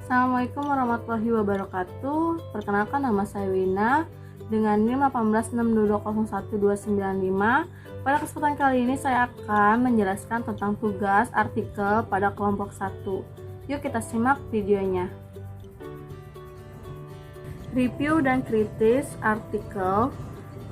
Assalamualaikum warahmatullahi wabarakatuh. Perkenalkan, nama saya Wina dengan NIM 186220125. Pada kesempatan kali ini saya akan menjelaskan tentang tugas artikel pada kelompok 1. Yuk kita simak videonya. Review dan kritis artikel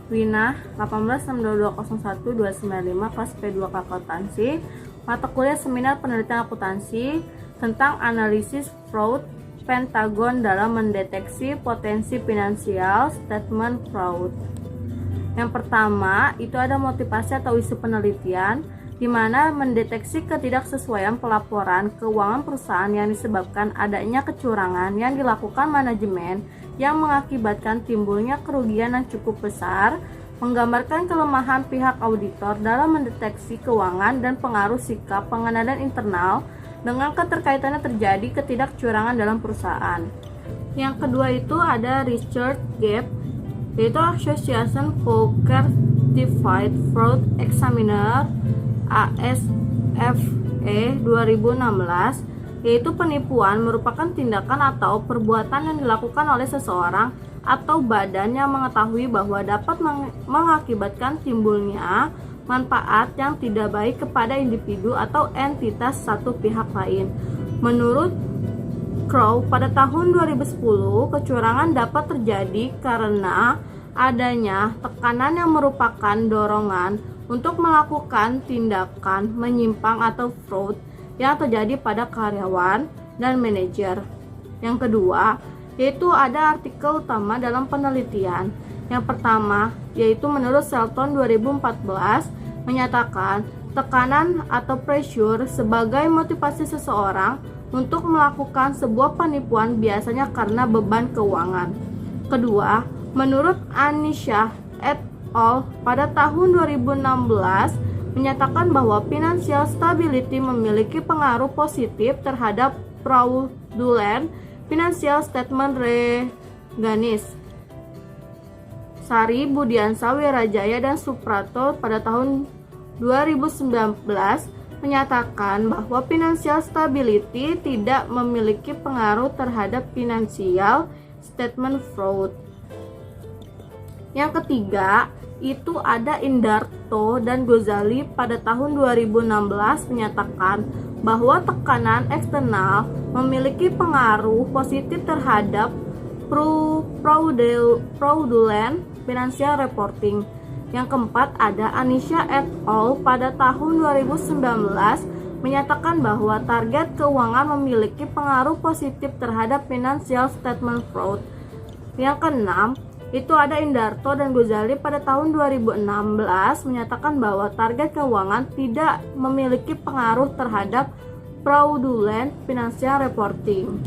Wina 186220125 kelas P2K Akuntansi, mata kuliah seminar penelitian akuntansi tentang analisis fraud Pentagon dalam mendeteksi potensi finansial statement fraud. Yang pertama, itu ada motivasi atau isu penelitian, di mana mendeteksi ketidaksesuaian pelaporan keuangan perusahaan yang disebabkan adanya kecurangan yang dilakukan manajemen yang mengakibatkan timbulnya kerugian yang cukup besar, menggambarkan kelemahan pihak auditor dalam mendeteksi keuangan dan pengaruh sikap pengendalian internal dengan keterkaitannya terjadi ketidakcurangan dalam perusahaan. Yang kedua itu ada Research Gap, yaitu Association for Certified Fraud Examiner ASFE 2016, yaitu penipuan merupakan tindakan atau perbuatan yang dilakukan oleh seseorang atau badan yang mengetahui bahwa dapat mengakibatkan timbulnya manfaat yang tidak baik kepada individu atau entitas satu pihak lain. Menurut Crow, pada tahun 2010, kecurangan dapat terjadi karena adanya tekanan yang merupakan dorongan untuk melakukan tindakan menyimpang atau fraud yang terjadi pada karyawan dan manajer. Yang kedua, yaitu ada artikel utama dalam penelitian. Yang pertama, yaitu menurut Shelton 2014, menyatakan tekanan atau pressure sebagai motivasi seseorang untuk melakukan sebuah penipuan biasanya karena beban keuangan. Kedua, menurut Anisha et al. Pada tahun 2016 menyatakan bahwa financial stability memiliki pengaruh positif terhadap fraudulent financial statement reganis. Sari, Budiansa, Wirajaya, dan Suprato pada tahun 2019 menyatakan bahwa financial stability tidak memiliki pengaruh terhadap financial statement fraud. Yang ketiga, itu ada Indarto dan Gozali pada tahun 2016 menyatakan bahwa tekanan eksternal memiliki pengaruh positif terhadap fraudulent financial reporting. Yang keempat ada Anisha et al. Pada tahun 2019 menyatakan bahwa target keuangan memiliki pengaruh positif terhadap financial statement fraud. Yang keenam, itu ada Indarto dan Gozali pada tahun 2016 menyatakan bahwa target keuangan tidak memiliki pengaruh terhadap fraudulent financial reporting.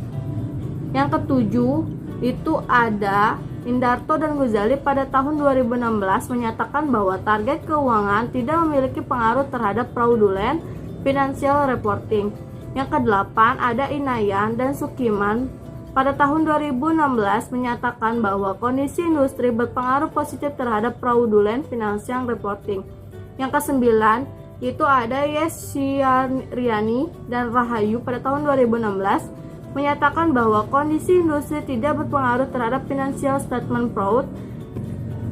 Yang ketujuh, itu ada Indarto dan Gozali pada tahun 2016 menyatakan bahwa target keuangan tidak memiliki pengaruh terhadap fraudulent financial reporting. Yang kedelapan ada Inayan dan Sukiman pada tahun 2016 menyatakan bahwa kondisi industri berpengaruh positif terhadap fraudulent financial reporting. Yang kesembilan itu ada Yesyariani dan Rahayu pada tahun 2016 menyatakan bahwa kondisi industri tidak berpengaruh terhadap financial statement fraud.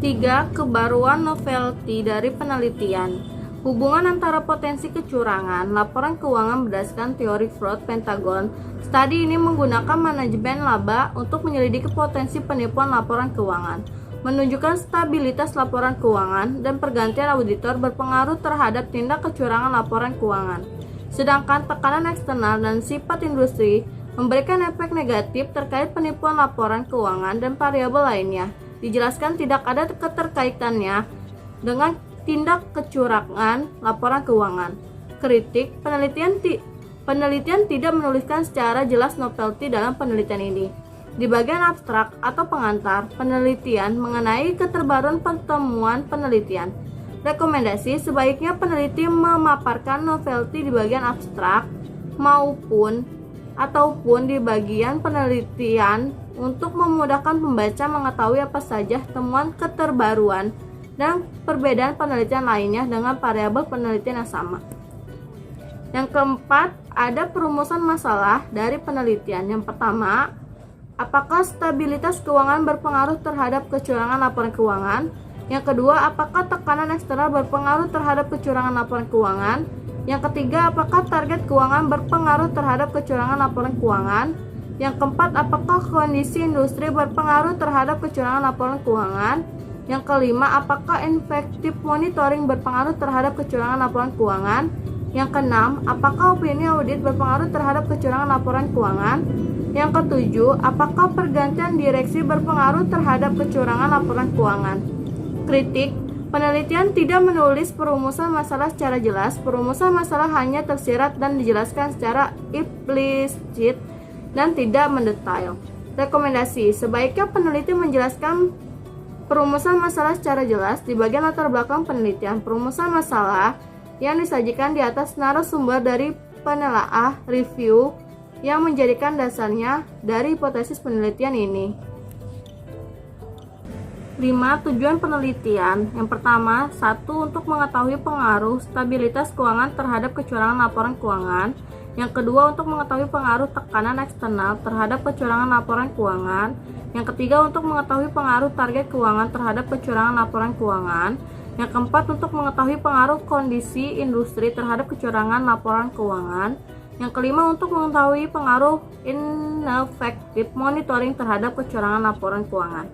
3. Kebaruan novelty dari penelitian. Hubungan antara potensi kecurangan, laporan keuangan berdasarkan teori fraud Pentagon. Studi ini menggunakan manajemen laba untuk menyelidiki potensi penipuan laporan keuangan, menunjukkan stabilitas laporan keuangan dan pergantian auditor berpengaruh terhadap tindak kecurangan laporan keuangan. Sedangkan tekanan eksternal dan sifat industri memberikan efek negatif terkait penipuan laporan keuangan dan variabel lainnya. Dijelaskan tidak ada keterkaitannya dengan tindak kecurangan laporan keuangan. Kritik, penelitian tidak menuliskan secara jelas novelty dalam penelitian ini. Di bagian abstrak atau pengantar penelitian mengenai keterbaruan pertemuan penelitian. Rekomendasi, sebaiknya peneliti memaparkan novelty di bagian abstrak ataupun di bagian penelitian untuk memudahkan pembaca mengetahui apa saja temuan keterbaruan dan perbedaan penelitian lainnya dengan variabel penelitian yang sama. Yang keempat, ada perumusan masalah dari penelitian. Yang pertama, apakah stabilitas keuangan berpengaruh terhadap kecurangan laporan keuangan? Yang kedua, apakah tekanan eksternal berpengaruh terhadap kecurangan laporan keuangan? Yang ketiga, apakah target keuangan berpengaruh terhadap kecurangan laporan keuangan? Yang keempat, apakah kondisi industri berpengaruh terhadap kecurangan laporan keuangan? Yang kelima, apakah efektif monitoring berpengaruh terhadap kecurangan laporan keuangan? Yang keenam, apakah opini audit berpengaruh terhadap kecurangan laporan keuangan? Yang ketujuh, apakah pergantian direksi berpengaruh terhadap kecurangan laporan keuangan? Kritik, penelitian tidak menulis perumusan masalah secara jelas. Perumusan masalah hanya tersirat dan dijelaskan secara implisit dan tidak mendetail. Rekomendasi, sebaiknya peneliti menjelaskan perumusan masalah secara jelas di bagian latar belakang penelitian. Perumusan masalah yang disajikan di atas narasumber dari penelaah review yang menjadikan dasarnya dari hipotesis penelitian ini. 5. Tujuan penelitian. Yang pertama, 1. Untuk mengetahui pengaruh stabilitas keuangan terhadap kecurangan laporan keuangan. Yang kedua, untuk mengetahui pengaruh tekanan eksternal terhadap kecurangan laporan keuangan. Yang ketiga, untuk mengetahui pengaruh target keuangan terhadap kecurangan laporan keuangan. Yang keempat, untuk mengetahui pengaruh kondisi industri terhadap kecurangan laporan keuangan. Yang kelima, untuk mengetahui pengaruh ineffective monitoring terhadap kecurangan laporan keuangan.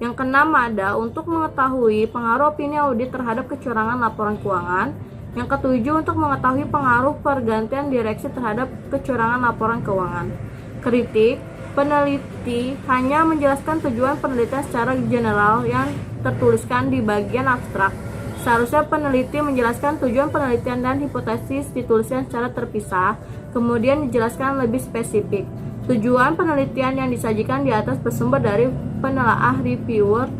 Yang keenam, ada untuk mengetahui pengaruh opini audit terhadap kecurangan laporan keuangan. Yang ketujuh, untuk mengetahui pengaruh pergantian direksi terhadap kecurangan laporan keuangan. Kritik, peneliti hanya menjelaskan tujuan penelitian secara general yang tertuliskan di bagian abstrak. Seharusnya peneliti menjelaskan tujuan penelitian dan hipotesis dituliskan secara terpisah, kemudian dijelaskan lebih spesifik. Tujuan penelitian yang disajikan di atas bersumber dari penelaah reviewer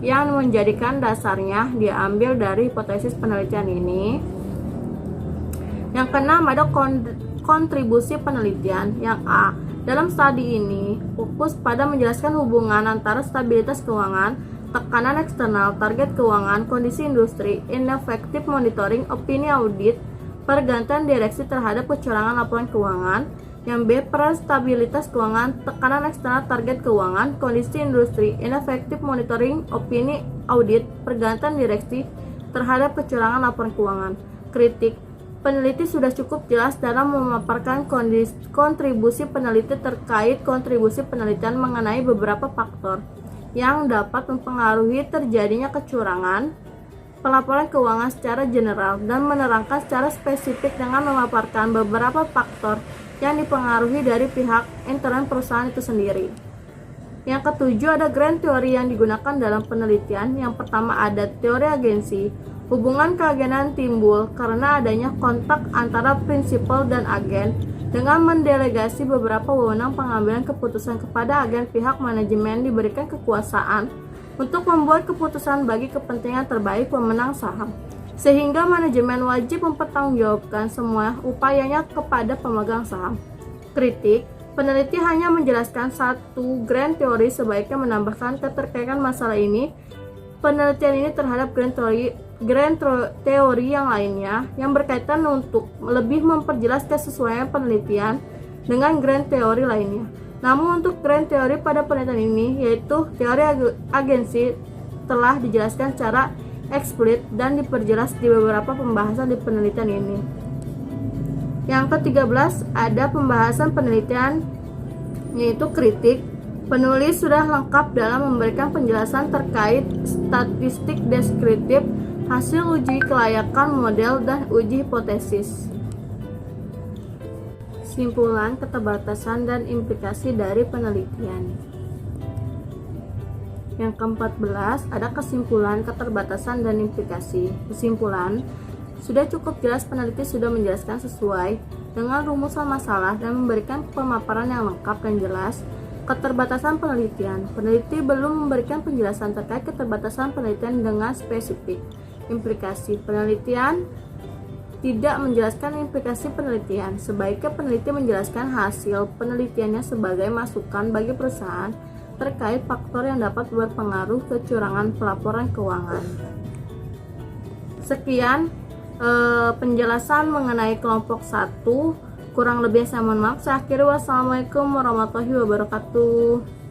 yang menjadikan dasarnya diambil dari hipotesis penelitian ini. Yang keenam, ada kontribusi penelitian. Yang A, dalam studi ini fokus pada menjelaskan hubungan antara stabilitas keuangan, tekanan eksternal, target keuangan, kondisi industri, ineffective monitoring, opini audit, pergantian direksi terhadap kecurangan laporan keuangan. Yang B, peran stabilitas keuangan, tekanan eksternal, target keuangan, kondisi industri, ineffective monitoring, opini audit, pergantian direksi terhadap kecurangan laporan keuangan. Kritik, peneliti sudah cukup jelas dalam memaparkan kontribusi peneliti terkait kontribusi penelitian mengenai beberapa faktor yang dapat mempengaruhi terjadinya kecurangan pelaporan keuangan secara general dan menerangkan secara spesifik dengan memaparkan beberapa faktor yang dipengaruhi dari pihak intern perusahaan itu sendiri. Yang ketujuh, ada grand teori yang digunakan dalam penelitian. Yang pertama, ada teori agensi. Hubungan keagenan timbul karena adanya kontak antara prinsipal dan agen dengan mendelegasi beberapa wewenang pengambilan keputusan kepada agen. Pihak manajemen diberikan kekuasaan untuk membuat keputusan bagi kepentingan terbaik pemenang saham, sehingga manajemen wajib mempertanggungjawabkan semua upayanya kepada pemegang saham. Kritik, peneliti hanya menjelaskan satu grand teori, sebaiknya menambahkan keterkaitan masalah ini penelitian ini terhadap grand teori yang lainnya yang berkaitan untuk lebih memperjelas kesesuaian penelitian dengan grand teori lainnya. Namun untuk grand teori pada penelitian ini, yaitu teori agensi, telah dijelaskan secara eksplisit dan diperjelas di beberapa pembahasan di penelitian ini. Yang ke-13, ada pembahasan penelitian, yaitu kritik. Penulis sudah lengkap dalam memberikan penjelasan terkait statistik deskriptif, hasil uji kelayakan model, dan uji hipotesis. Kesimpulan, keterbatasan, dan implikasi dari penelitian. Yang ke-14, ada kesimpulan, keterbatasan, dan implikasi. Kesimpulan, sudah cukup jelas peneliti sudah menjelaskan sesuai dengan rumusan masalah dan memberikan pemaparan yang lengkap dan jelas. Keterbatasan penelitian, peneliti belum memberikan penjelasan terkait keterbatasan penelitian dengan spesifik. Implikasi, penelitian tidak menjelaskan implikasi penelitian. Sebaiknya peneliti menjelaskan hasil penelitiannya sebagai masukan bagi perusahaan terkait faktor yang dapat berpengaruh kecurangan pelaporan keuangan. Sekian penjelasan mengenai kelompok 1. Kurang lebih saya mohon maaf. Saya akhiri, wassalamualaikum warahmatullahi wabarakatuh.